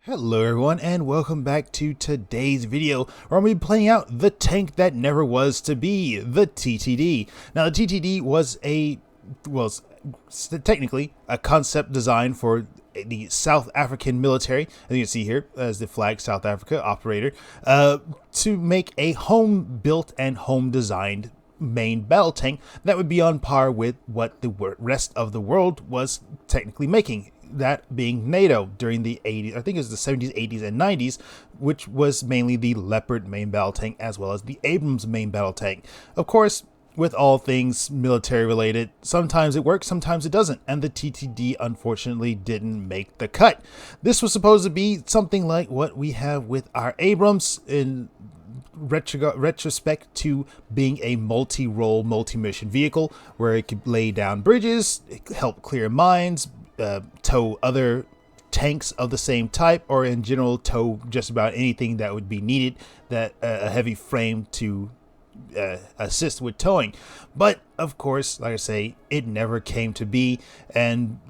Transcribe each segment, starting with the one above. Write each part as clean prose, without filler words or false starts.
Hello everyone and welcome back to today's video where I'm going to be playing out the tank that never was to be, the TTD. Now the TTD was technically a concept design for the South African military, as you can see here as the flag South Africa operator, to make a home built and home designed main battle tank that would be on par with what the rest of the world was technically making. That being NATO during the 80s, I think it was the 70s, 80s, and 90s, which was mainly the Leopard main battle tank as well as the Abrams main battle tank. Of course, with all things military related, sometimes it works, sometimes it doesn't, and the TTD unfortunately didn't make the cut. This was supposed to be something like what we have with our Abrams in retrospect to being a multi-role, multi-mission vehicle where it could lay down bridges, help clear mines, tow other tanks of the same type, or in general tow just about anything that would be needed, that a heavy frame to assist with towing. But of course, like I say, it never came to be, and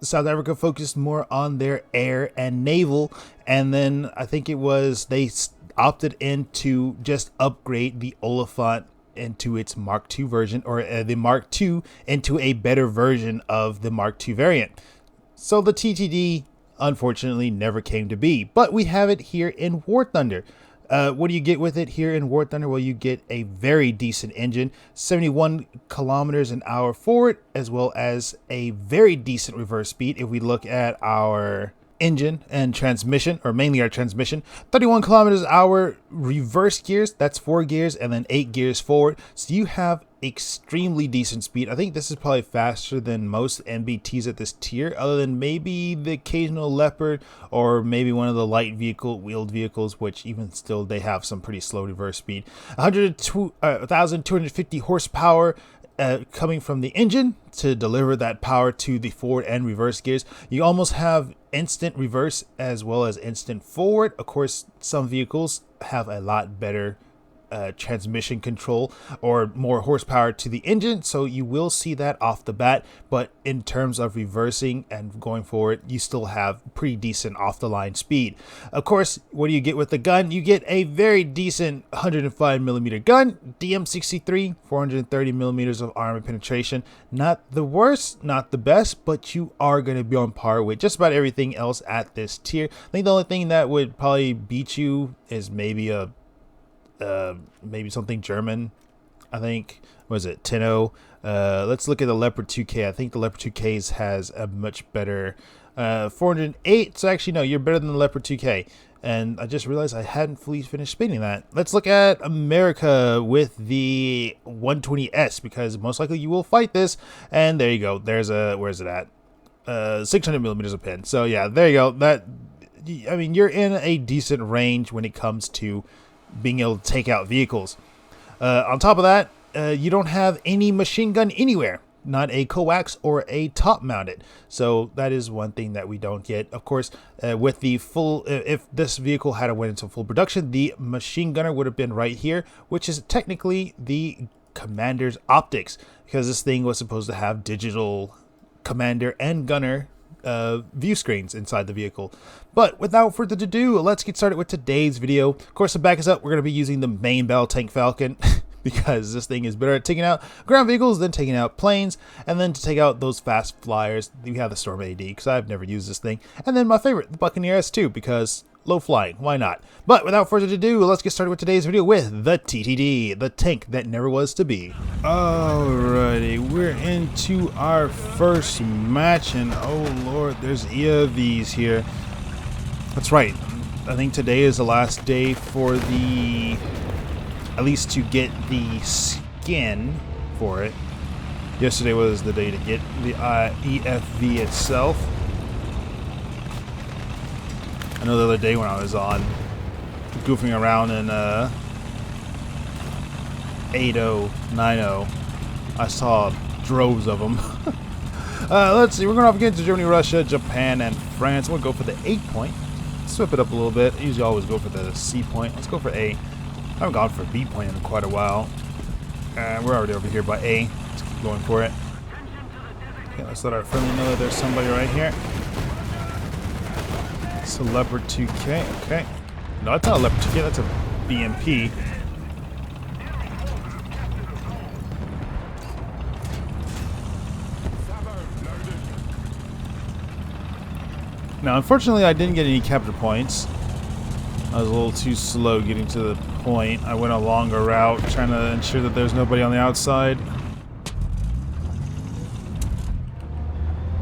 South Africa focused more on their air and naval, and then I think it was they opted in to just upgrade the Oliphant into its Mark II version, or the Mark II into a better version of the Mark II variant. So the TTD unfortunately never came to be, but we have it here in War Thunder. What do you get with it here in War Thunder? Well, you get a very decent engine, 71 kilometers an hour forward, as well as a very decent reverse speed. If we look at our engine and transmission, or mainly our transmission, 31 kilometers an hour reverse gears, that's 4 gears, and then 8 gears forward. So you have extremely decent speed. I think this is probably faster than most NBTs at this tier, other than maybe the occasional Leopard or maybe one of the light wheeled vehicles, which even still they have some pretty slow reverse speed. 1,250 horsepower coming from the engine to deliver that power to the forward and reverse gears. You almost have instant reverse as well as instant forward. Of course, some vehicles have a lot better transmission control or more horsepower to the engine, so you will see that off the bat. But in terms of reversing and going forward, you still have pretty decent off the line speed. Of course, what do you get with the gun? You get a very decent 105mm gun, DM63, 430 millimeters of armor penetration. Not the worst, not the best, but you are going to be on par with just about everything else at this tier. I think the only thing that would probably beat you is maybe maybe something German. I think, was it 10-0? Let's look at the Leopard 2K. I think the Leopard 2K has a much better 408. So actually, no, you're better than the Leopard 2K. And I just realized I hadn't fully finished spinning that. Let's look at America with the 120S, because most likely you will fight this. And there you go. There's a, where's it at? 600 millimeters of pin. So yeah, there you go. That, I mean, you're in a decent range when it comes to being able to take out vehicles. On top of that, you don't have any machine gun anywhere, not a coax or a top mounted. So that is one thing that we don't get. Of course, with the full, if this vehicle had went into full production, the machine gunner would have been right here, which is technically the commander's optics, because this thing was supposed to have digital commander and gunner view screens inside the vehicle. But without further ado, let's get started with today's video. Of course, to back us up, we're going to be using the main battle tank Falcon because this thing is better at taking out ground vehicles than taking out planes, and then to take out those fast flyers, we have the Storm AD, because I've never used this thing, and then my favorite, the Buccaneer S2, because low flying, why not? But without further ado, let's get started with today's video with the TTD, the tank that never was to be. Alrighty, we're into our first match, and oh lord, there's EOVs here. That's right, I think today is the last day for the, at least to get the skin for it. Yesterday was the day to get the EFV itself. I know the other day when I was on goofing around in 8.0, 9.0, I saw droves of them. Let's see, we're going off against Germany, Russia, Japan, and France. We'll go for the 8 point. Swip it up a little bit. I usually always go for the C point. Let's go for A. I haven't gone for B point in quite a while. We're already over here by A. Let's keep going for it. Okay, let's let our friendly know that there's somebody right here. It's a Leopard 2K. Okay. No, that's not a Leopard 2K. That's a BMP. Now, unfortunately, I didn't get any capture points. I was a little too slow getting to the point. I went a longer route, trying to ensure that there's nobody on the outside.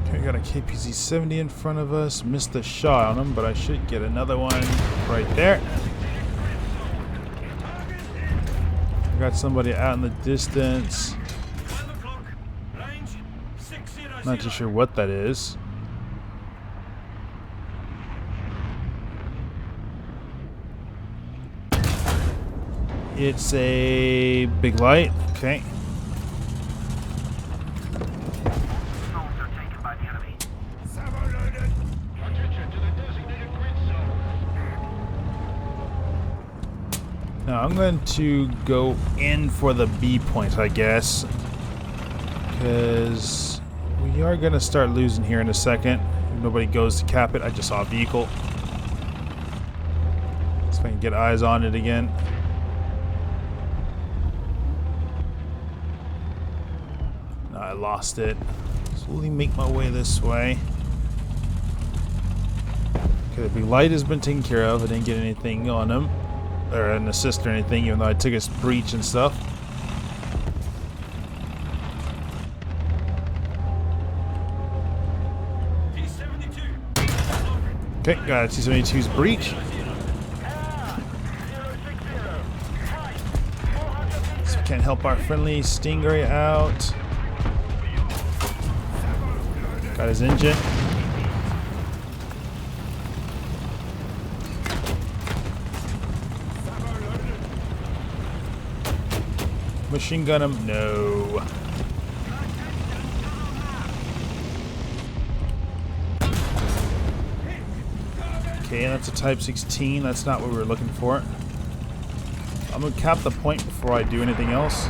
Okay, got a KPZ-70 in front of us. Missed the shot on him, but I should get another one right there. Got somebody out in the distance. Not too sure what that is. It's a big light. Okay. Now I'm going to go in for the B point, I guess, because we are going to start losing here in a second. If nobody goes to cap it. I just saw a vehicle. See if I can get eyes on it again. I lost it. Slowly make my way this way. Okay, the big light has been taken care of. I didn't get anything on him, or an assist or anything, even though I took his breach and stuff. Okay, got a T-72's breach. So we can't help our friendly Stingray out. Got his engine. Machine gun him? No. Okay, that's a Type 16. That's not what we were looking for. I'm gonna cap the point before I do anything else.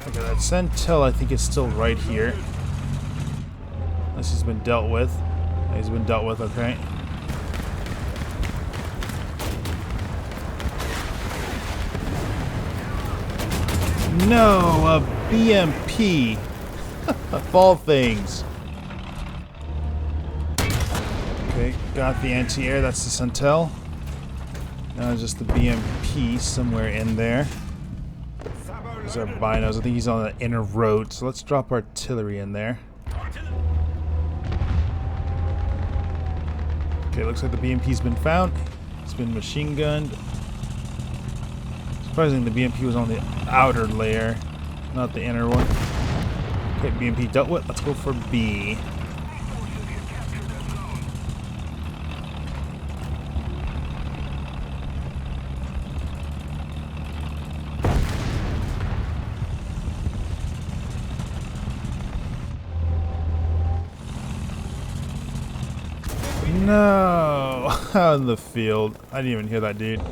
Okay, that Sentinel I think is still right here. Unless he's been dealt with. He's been dealt with, okay. No, a BMP. Of all things. Okay, got the anti-air, that's the Sentinel. Now just the BMP somewhere in there. These are binos. I think he's on the inner road, so let's drop artillery in there. Okay, looks like the BMP's been found. It's been machine gunned. Surprising the BMP was on the outer layer, not the inner one. Okay, BMP dealt with. Let's go for B. No, out in the field. I didn't even hear that dude.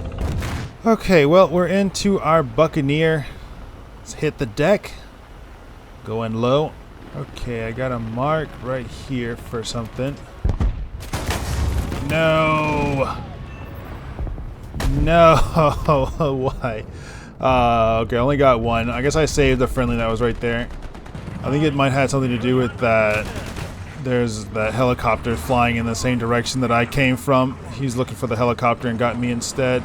Okay, well, we're into our Buccaneer. Let's hit the deck. Going low. Okay, I got a mark right here for something. No. No. Why? Okay, I only got one. I guess I saved the friendly that was right there. I think it might have something to do with that. There's that helicopter flying in the same direction that I came from. He's looking for the helicopter and got me instead.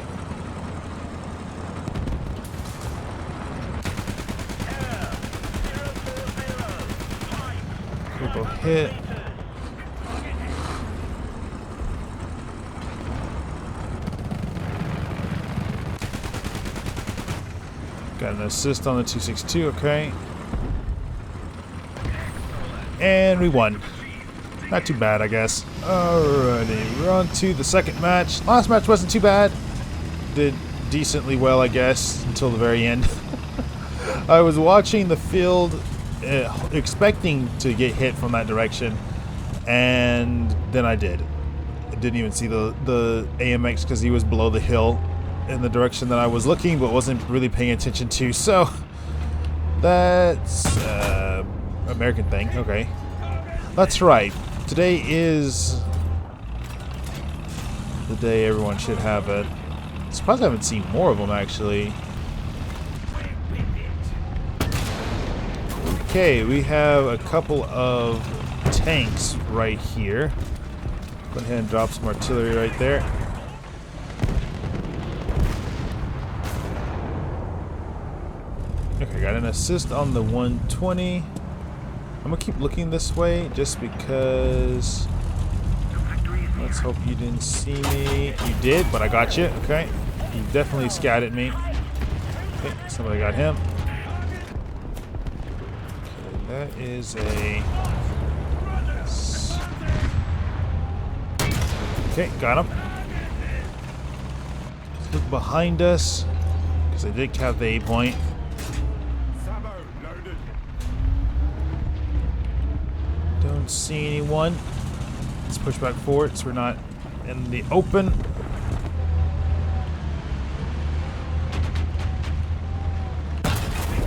Critical hit. Got an assist on the 262, okay. And we won. Not too bad, I guess. Alrighty, we're on to the second match. Last match wasn't too bad. Did decently well, I guess, until the very end. I was watching the field, expecting to get hit from that direction, and then I did. I didn't even see the AMX because he was below the hill in the direction that I was looking, but wasn't really paying attention to. So That's American thing. Okay. That's right. Today is the day everyone should have it. I'm surprised I haven't seen more of them actually. Okay, we have a couple of tanks right here. Go ahead and drop some artillery right there. Okay, got an assist on the 120. I'm gonna keep looking this way just because. Let's hope you didn't see me. You did, but I got you. Okay. You definitely scatted me. Okay, somebody got him. Okay, that is a. Okay, got him. Let's look behind us because I did cap the A point. Don't see anyone. Let's push back forward so we're not in the open.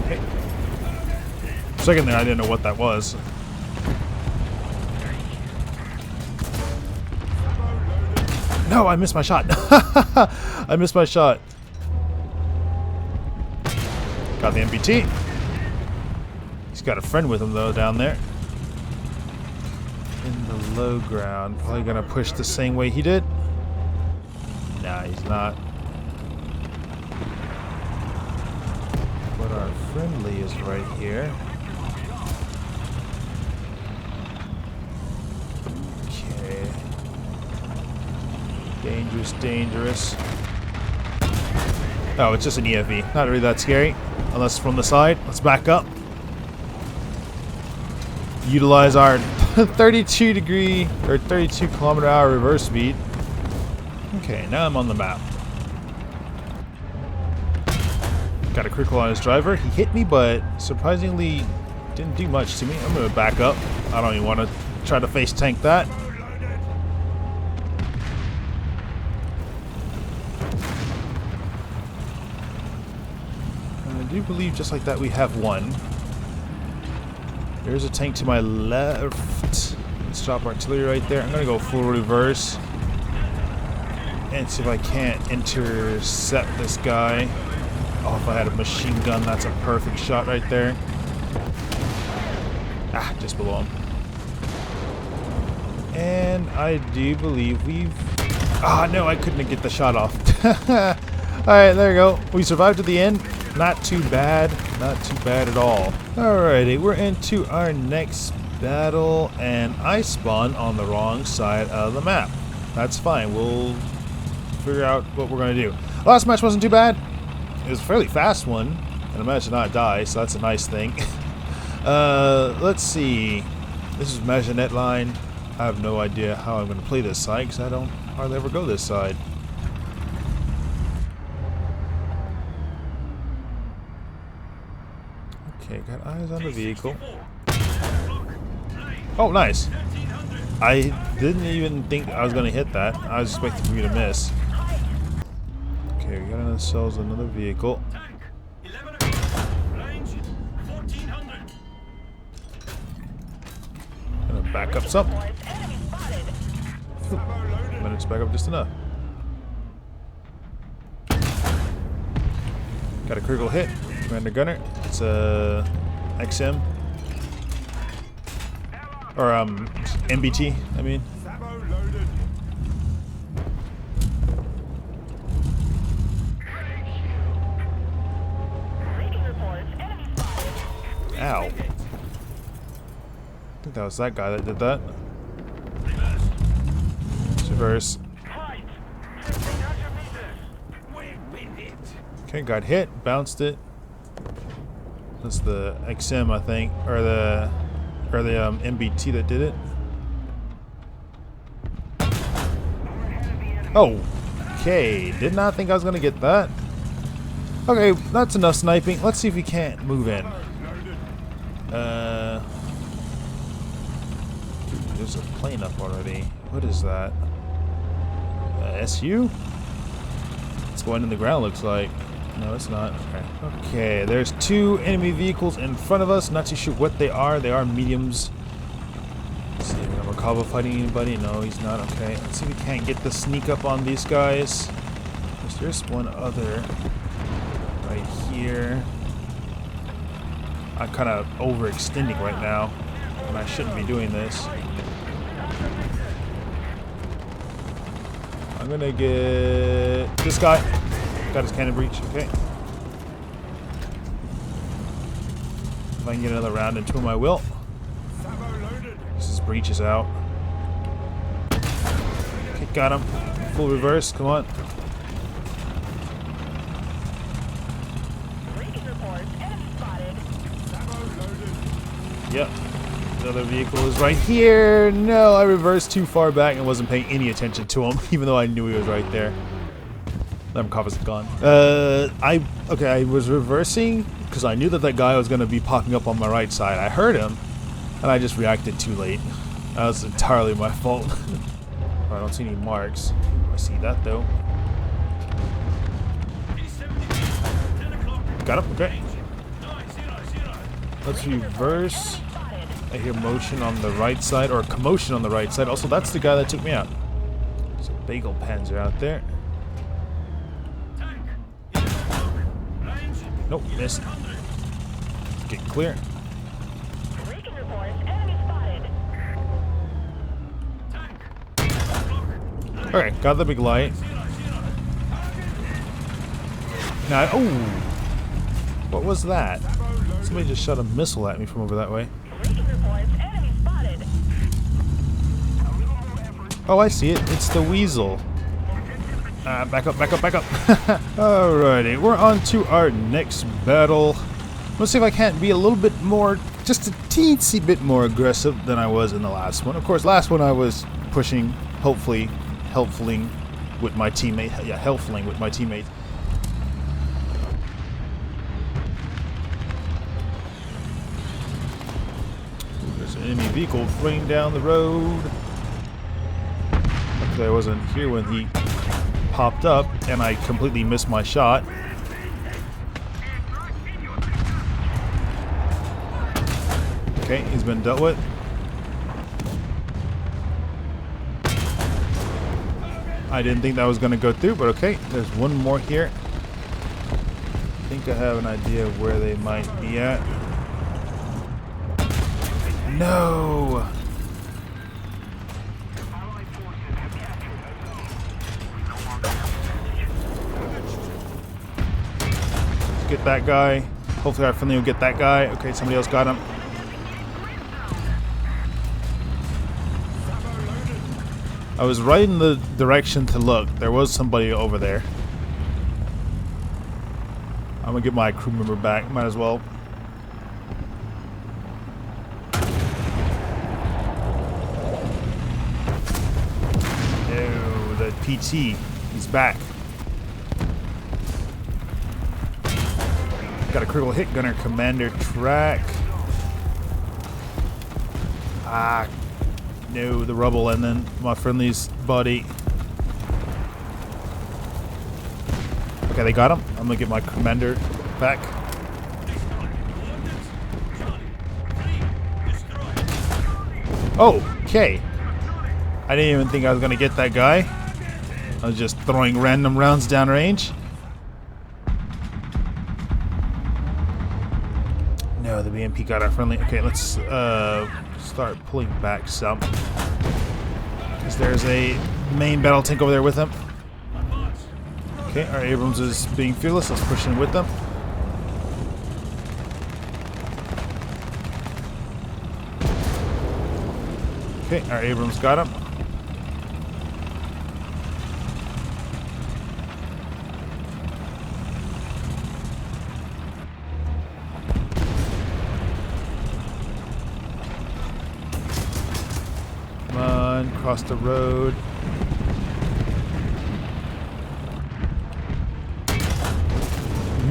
Okay. For a second there, I didn't know what that was. No, I missed my shot. I missed my shot. Got the MBT. He's got a friend with him though down there. In the low ground. Probably gonna push the same way he did. Nah, he's not. But our friendly is right here. Okay. Dangerous, dangerous. Oh, it's just an EFV. Not really that scary. Unless from the side. Let's back up. Utilize our 32 degree or 32 kilometer hour reverse speed. Okay, now I'm on the map. Got a critical on his driver. He hit me, but surprisingly didn't do much to me. I'm gonna back up. I don't even want to try to face tank that. I do believe just like that we have one. There's a tank to my left. Let's drop artillery right there. I'm gonna go full reverse and see if I can't intercept this guy. Oh, if I had a machine gun, that's a perfect shot right there. Ah, just below him. And I do believe we've... Ah, no, I couldn't get the shot off. Alright, there you go. We survived to the end. Not too bad. Not too bad at all. Alrighty, we're into our next battle, and I spawned on the wrong side of the map. That's fine. We'll figure out what we're going to do. Last match wasn't too bad. It was a fairly fast one, and I managed to not die, so that's a nice thing. Let's see. This is Maginette Line. I have no idea how I'm going to play this side, because I don't hardly ever go this side. Okay, got eyes on the vehicle. Oh, nice. I didn't even think I was going to hit that. I was expecting for you to miss. Okay, we got ourselves another vehicle. Gonna back up some. Minutes back up just enough. Got a critical hit. Commander Gunner. It's a XM. Or MBT, I mean. Ow. I think that was that guy that did that. Reverse. Okay, got hit, bounced it. That's the XM, I think, or the MBT that did it. Oh, okay. Did not think I was gonna get that. Okay, that's enough sniping. Let's see if we can't move in. There's a plane up already. What is that? SU? It's going in the ground, looks like. No, it's not. Okay. Okay, there's two enemy vehicles in front of us. Not too sure what they are. They are mediums. Let's see, is Merkaba fighting anybody? No, he's not. Okay, let's see if we can't get the sneak up on these guys. There's one other right here. I'm kind of overextending right now, and I shouldn't be doing this. I'm gonna get this guy. Got his cannon breach. Okay. If I can get another round into him, I will. His breach is out. Okay, got him. Full reverse. Come on. Yep. The other vehicle is right here. No, I reversed too far back and wasn't paying any attention to him, even though I knew he was right there. That Merkava's gone. I was reversing because I knew that that guy was going to be popping up on my right side. I heard him, and I just reacted too late. That was entirely my fault. I don't see any marks. I see that though. Got him. Okay. Let's reverse. I hear motion on the right side, or commotion on the right side. Also, that's the guy that took me out. There's a bagel panzer out there. Nope, missed. Let's get clear. Alright, got the big light. Now, oh! What was that? Somebody just shot a missile at me from over that way. Oh, I see it. It's the weasel. Back up, back up, back up. Alrighty, we're on to our next battle. Let's see if I can't be a little bit more, just a teensy bit more aggressive than I was in the last one. Of course, last one I was pushing, hopefully, helpfully with my teammate. Yeah, helpfully with my teammate. There's an enemy vehicle running down the road. Luckily I wasn't here when he popped up, and I completely missed my shot. Okay, he's been dealt with. I didn't think that was going to go through, but okay, there's one more here. I think I have an idea of where they might be at. No! Get that guy. Hopefully our friendly will get that guy. Okay, somebody else got him. I was right in the direction to look. There was somebody over there. I'm gonna get my crew member back. Might as well. No, the PT. He's back. Got a critical hit gunner commander track. Ah, no, the rubble, and then my friendly's body. Okay, they got him. I'm gonna get my commander back. Oh, okay. I didn't even think I was gonna get that guy. I was just throwing random rounds downrange. No, the BMP got our friendly. Okay, let's start pulling back some. Because there's a main battle tank over there with them. Okay, our Abrams is being fearless. Let's push in with them. Okay, our Abrams got him. Come on, cross the road.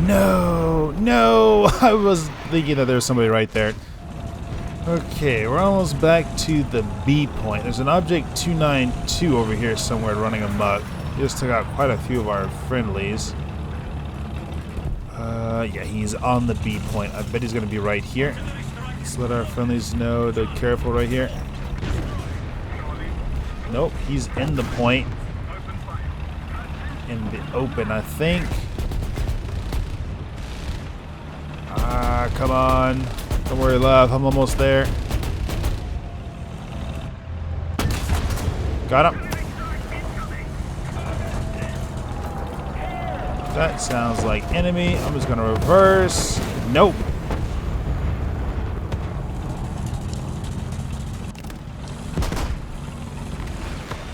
No, no! I was thinking that there was somebody right there. Okay, we're almost back to the B point. There's an object 292 over here somewhere running amok. Just took out quite a few of our friendlies. Yeah, he's on the B point. I bet he's going to be right here. Let's let our friendlies know to careful right here. Nope, he's in the point. In the open, I think. Ah, come on. Don't worry, love. I'm almost there. Got him. That sounds like enemy. I'm just gonna reverse. Nope.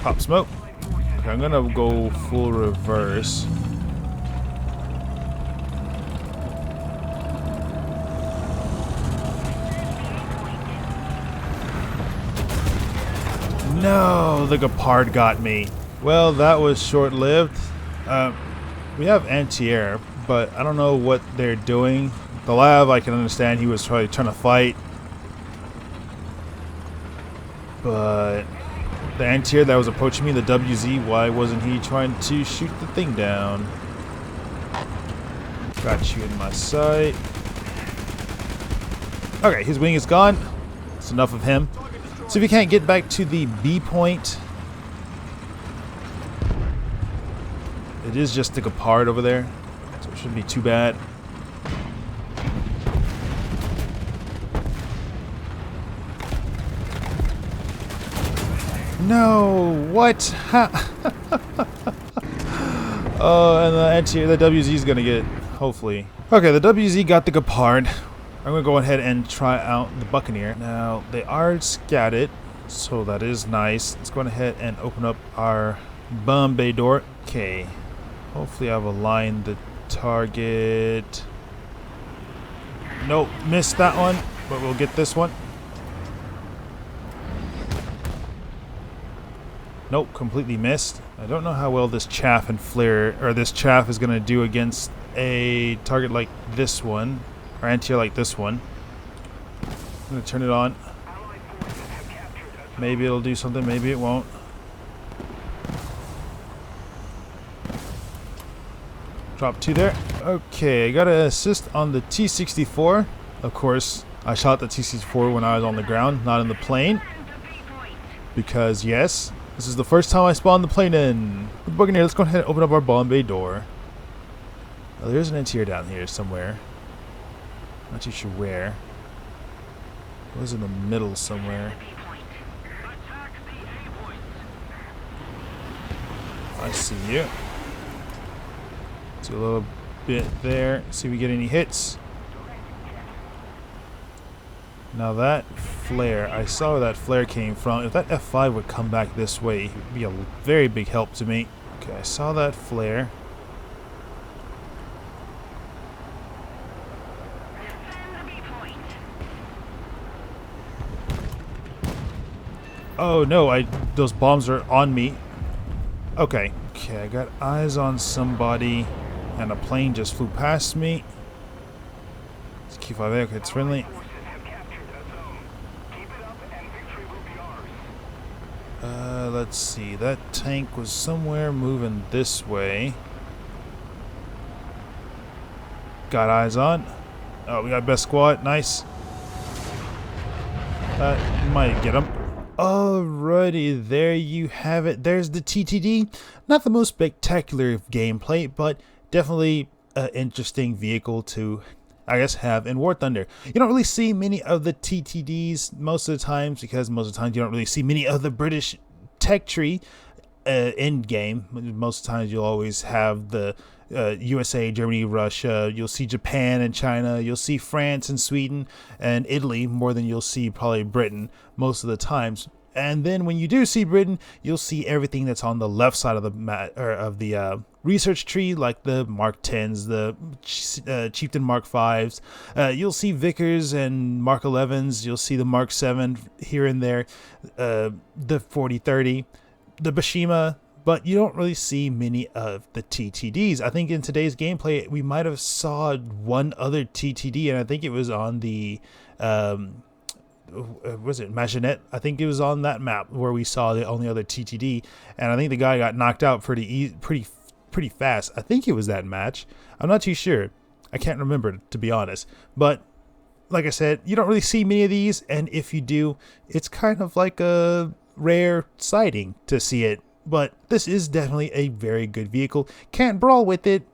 Pop smoke. Okay, I'm gonna go full reverse. No, the Gepard got me. Well, that was short-lived. We have anti-air, but I don't know what they're doing. The Lav, I can understand he was trying to fight. But the anti-air that was approaching me, the WZ, why wasn't he trying to shoot the thing down? Got you in my sight. Okay, his wing is gone. That's enough of him. So if you can't get back to the B point, it is just the Gepard over there, so it shouldn't be too bad. No, what? Oh, and the WZ is gonna get, hopefully. Okay, the WZ got the Gepard. I'm gonna go ahead and try out the Buccaneer. Now they are scatted, so that is nice. Let's go ahead and open up our bomb bay door. Okay, hopefully I've aligned the target. Nope, missed that one, but we'll get this one. Nope, completely missed. I don't know how well this chaff and flare, or this chaff is gonna do against a target like this one, or anti-air like this one. I'm gonna turn it on. Maybe it'll do something, maybe it won't. Drop 2 there. Okay, I got an assist on the T-64. Of course, I shot the T-64 when I was on the ground, not in the plane. Because, yes, this is the first time I spawned the plane in. With Buccaneer, let's go ahead and open up our bomb bay door. Oh, there's an interior down here somewhere. Not too sure where. It was in the middle somewhere. I see you. Do a little bit there. See if we get any hits. Now that flare, I saw where that flare came from. If that F5 would come back this way, it would be a very big help to me. Okay, I saw that flare. Oh no, those bombs are on me. Okay. Okay, I got eyes on somebody, and a plane just flew past me. It's Q5A, okay, it's friendly. Let's see, that tank was somewhere moving this way. Got eyes on. Oh, we got best squad, nice. That might get him. Alrighty, there you have it. There's the TTD. Not the most spectacular gameplay, but definitely an interesting vehicle to, I guess, have in War Thunder. You don't really see many of the TTDs most of the times, because most of the times you don't really see many of the British tech tree in game. Most of the times you'll always have the USA, Germany, Russia. You'll see Japan and China. You'll see France and Sweden and Italy more than you'll see probably Britain most of the times. And then when you do see Britain, you'll see everything that's on the left side of the research tree, like the Mark 10s, the Chieftain Mark 5s. You'll see Vickers and Mark 11s. You'll see the Mark 7 here and there, the 4030, the Bashima. But you don't really see many of the TTDs. I think in today's gameplay, we might have saw one other TTD, and I think it was on the, was it Maginette? I think it was on that map where we saw the only other TTD, and I think the guy got knocked out pretty fast. I think it was that match. I'm not too sure. I can't remember, to be honest. But like I said, you don't really see many of these, and if you do, it's kind of like a rare sighting to see it. But this is definitely a very good vehicle. Can't brawl with it,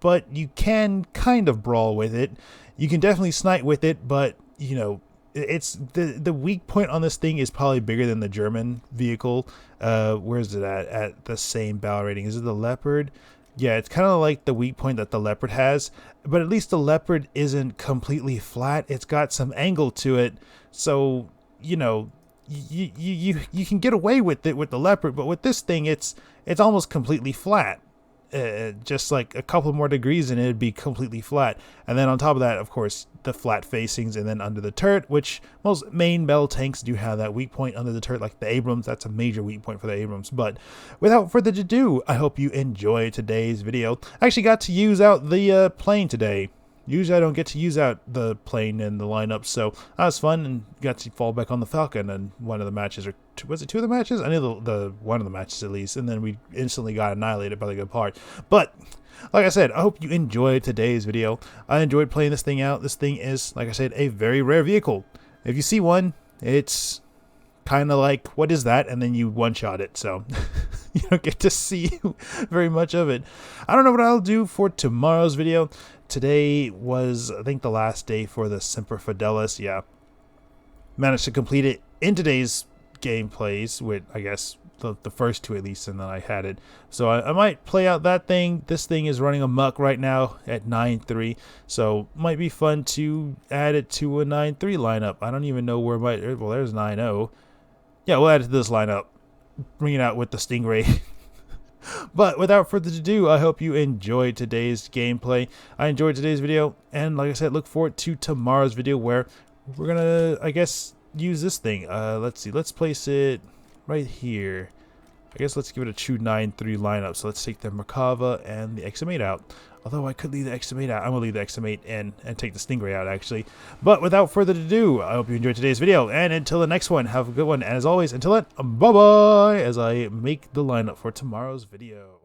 but you can kind of brawl with it. You can definitely snipe with it, but you know, it's the weak point on this thing is probably bigger than the German vehicle. Where is it at the same battle rating? Is it the Leopard? Yeah, it's kind of like the weak point that the Leopard has, but at least the Leopard isn't completely flat. It's got some angle to it, so you know, you can get away with it with the Leopard, but with this thing, it's almost completely flat. Just like a couple more degrees and it'd be completely flat. And then on top of that, of course, the flat facings, and then under the turret, which most main battle tanks do have that weak point under the turret, like the Abrams. That's a major weak point for the Abrams. But without further ado, I hope you enjoy today's video. I actually got to use out the plane today. Usually I don't get to use out the plane in the lineup, so that was fun, and got to fall back on the Falcon in one of the matches, or was it two of the matches? I knew the one of the matches at least, and then we instantly got annihilated by the good part. But like I said, I hope you enjoyed today's video. I enjoyed playing this thing out. This thing is, like I said, a very rare vehicle. If you see one, it's kind of like, what is that? And then you one-shot it, so you don't get to see very much of it. I don't know what I'll do for tomorrow's video. Today was, I think, the last day for the Semper Fidelis. Yeah, managed to complete it in today's gameplays with, I guess, the first two at least, and then I had it. So I might play out that thing. This thing is running amok right now at 9-3, so might be fun to add it to a 9-3 lineup. I don't even know where my, well, there's 9-0. Yeah, we'll add it to this lineup. Bring it out with the Stingray. But without further ado, I hope you enjoyed today's gameplay. I enjoyed today's video, and like I said, look forward to tomorrow's video where we're gonna, I guess, use this thing. Let's see, let's place it right here. I guess let's give it a true 9-3 lineup. So let's take the Merkava and the XM8 out. Although I could leave the XM8 out. I'm going to leave the XM8 in and take the Stingray out, actually. But without further ado, I hope you enjoyed today's video. And until the next one, have a good one. And as always, until then, bye-bye, as I make the lineup for tomorrow's video.